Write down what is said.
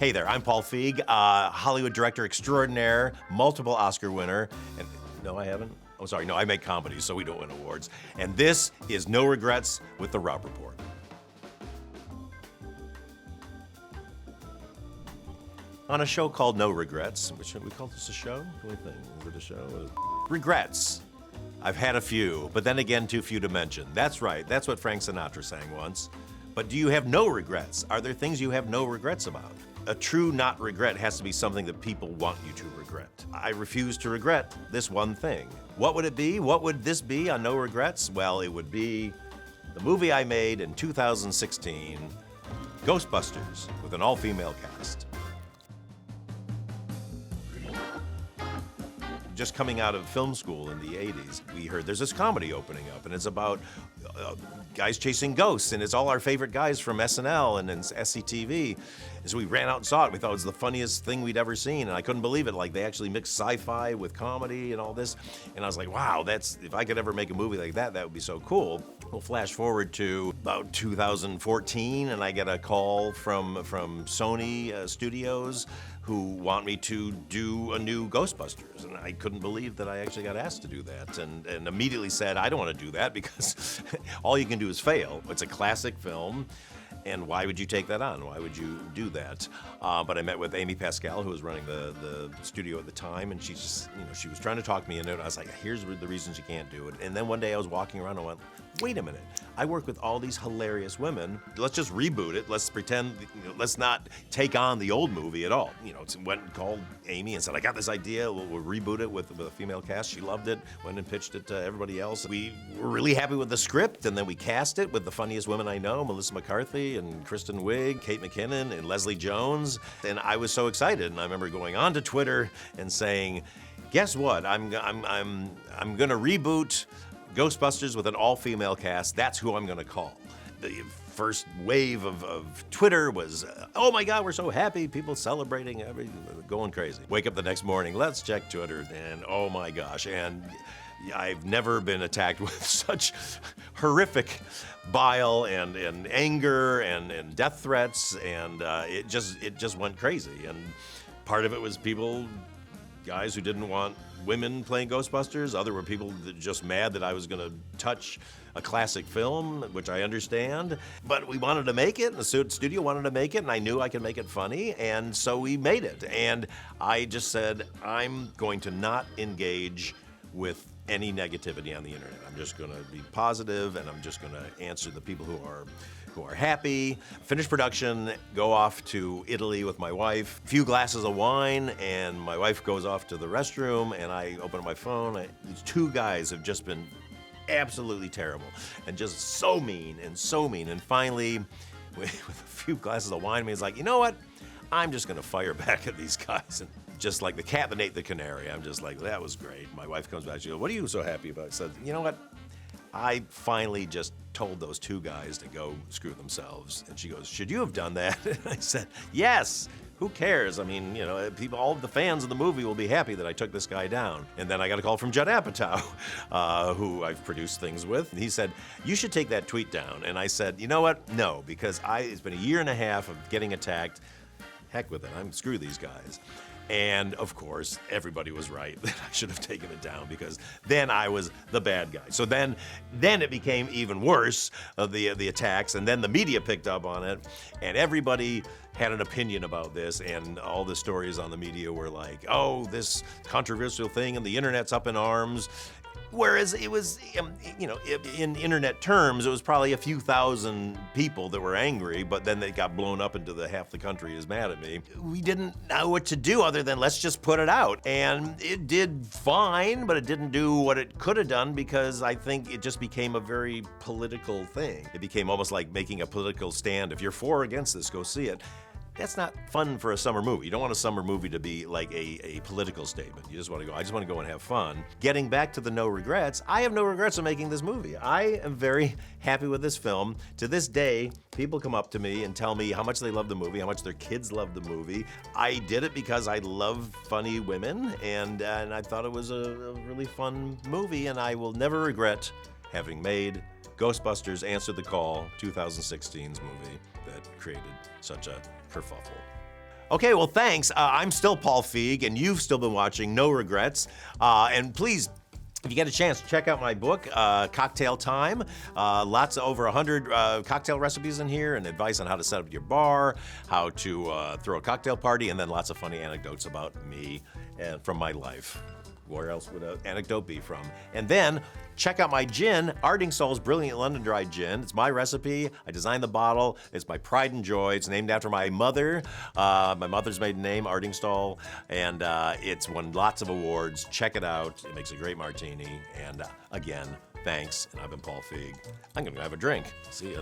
Hey there, I'm Paul Feig, Hollywood director extraordinaire, multiple Oscar winner, and no, I haven't. Oh, sorry, no, I make comedies, so we don't win awards. And this is No Regrets with the Robb Report. On a show called No Regrets, which we call this a show? What do you think? Is it a show? Regrets. I've had a few, but then again, too few to mention. That's right, that's what Frank Sinatra sang once. But do you have no regrets? Are there things you have no regrets about? A true not regret has to be something that people want you to regret. I refuse to regret this one thing. What would it be? What would this be on No Regrets? Well, it would be the movie I made in 2016, Ghostbusters, with an all-female cast. Just coming out of film school in the 80s, we heard there's this comedy opening up, and it's about guys chasing ghosts, and it's all our favorite guys from SNL and SCTV. And so we ran out and saw it. We thought it was the funniest thing we'd ever seen, and I couldn't believe it. Like, they actually mixed sci-fi with comedy and all this. And I was like, wow, if I could ever make a movie like that, that would be so cool. We'll flash forward to about 2014, and I get a call from Sony Studios who want me to do a new Ghostbusters. And I couldn't believe that I actually got asked to do that, and immediately said, I don't want to do that because all you can do is fail. It's a classic film, and why would you take that on? Why would you do that? But I met with Amy Pascal, who was running the studio at the time, and she just, she was trying to talk me into it. I was like, here's the reasons you can't do it. And then one day I was walking around and went, wait a minute, I work with all these hilarious women. Let's just reboot it. Let's pretend, let's not take on the old movie at all. Went and called Amy and said, I got this idea, we'll reboot it with a female cast. She loved it, went and pitched it to everybody else. We were really happy with the script, and then we cast it with the funniest women I know, Melissa McCarthy and Kristen Wiig, Kate McKinnon and Leslie Jones. And I was so excited, and I remember going on to Twitter and saying, guess what, I'm gonna reboot Ghostbusters with an all-female cast. That's who I'm gonna call. The first wave of Twitter was, oh my God, we're so happy, people celebrating, going crazy. Wake up the next morning, let's check Twitter, and oh my gosh, and I've never been attacked with such horrific bile and anger and death threats, and it just went crazy. And part of it was guys who didn't want women playing Ghostbusters. Other were people that just mad that I was gonna touch a classic film, which I understand. But we wanted to make it, and the studio wanted to make it, and I knew I could make it funny, and so we made it. And I just said, I'm going to not engage with any negativity on the internet. I'm just gonna be positive, and I'm just gonna answer the people who are happy. Finish production, go off to Italy with my wife, a few glasses of wine, and my wife goes off to the restroom, and I open up my phone. These two guys have just been absolutely terrible, and just so mean. And finally, with a few glasses of wine, he's like, you know what? I'm just gonna fire back at these guys. And just like the cat that ate the canary, I'm just like, that was great. My wife comes back, she goes, what are you so happy about? I said, you know what? I finally just told those two guys to go screw themselves. And she goes, should you have done that? And I said, yes. Who cares? I mean, people, all of the fans of the movie will be happy that I took this guy down. And then I got a call from Judd Apatow, who I've produced things with. And he said, you should take that tweet down. And I said, you know what? No, because it's been a year and a half of getting attacked. Heck with it, screw these guys. And of course, everybody was right that I should have taken it down, because then I was the bad guy. So then it became even worse, the attacks, and then the media picked up on it, and everybody had an opinion about this, and all the stories on the media were like, oh, this controversial thing, and the internet's up in arms. Whereas it was, in internet terms, it was probably a few thousand people that were angry, but then they got blown up into half the country is mad at me. We didn't know what to do other than let's just put it out. And it did fine, but it didn't do what it could have done, because I think it just became a very political thing. It became almost like making a political stand. If you're for or against this, go see it. That's not fun for a summer movie. You don't want a summer movie to be like a political statement. You just want to go, I just want to go and have fun. Getting back to the no regrets, I have no regrets of making this movie. I am very happy with this film. To this day, people come up to me and tell me how much they love the movie, how much their kids love the movie. I did it because I love funny women, and I thought it was a really fun movie, and I will never regret having made Ghostbusters Answer the Call, 2016's movie that created such a kerfuffle. Okay, well, thanks. I'm still Paul Feig, and you've still been watching No Regrets. And please, if you get a chance, check out my book, Cocktail Time. Lots of over 100 cocktail recipes in here and advice on how to set up your bar, how to throw a cocktail party, and then lots of funny anecdotes about me and from my life. Where else would an anecdote be from? And then check out my gin, ARTINGSTALL'S Brilliant London Dry Gin. It's my recipe. I designed the bottle. It's my pride and joy. It's named after my mother. My mother's maiden name, ARTINGSTALL, and it's won lots of awards. Check it out. It makes a great martini. And again, thanks. And I've been Paul Feig. I'm gonna have a drink. See ya.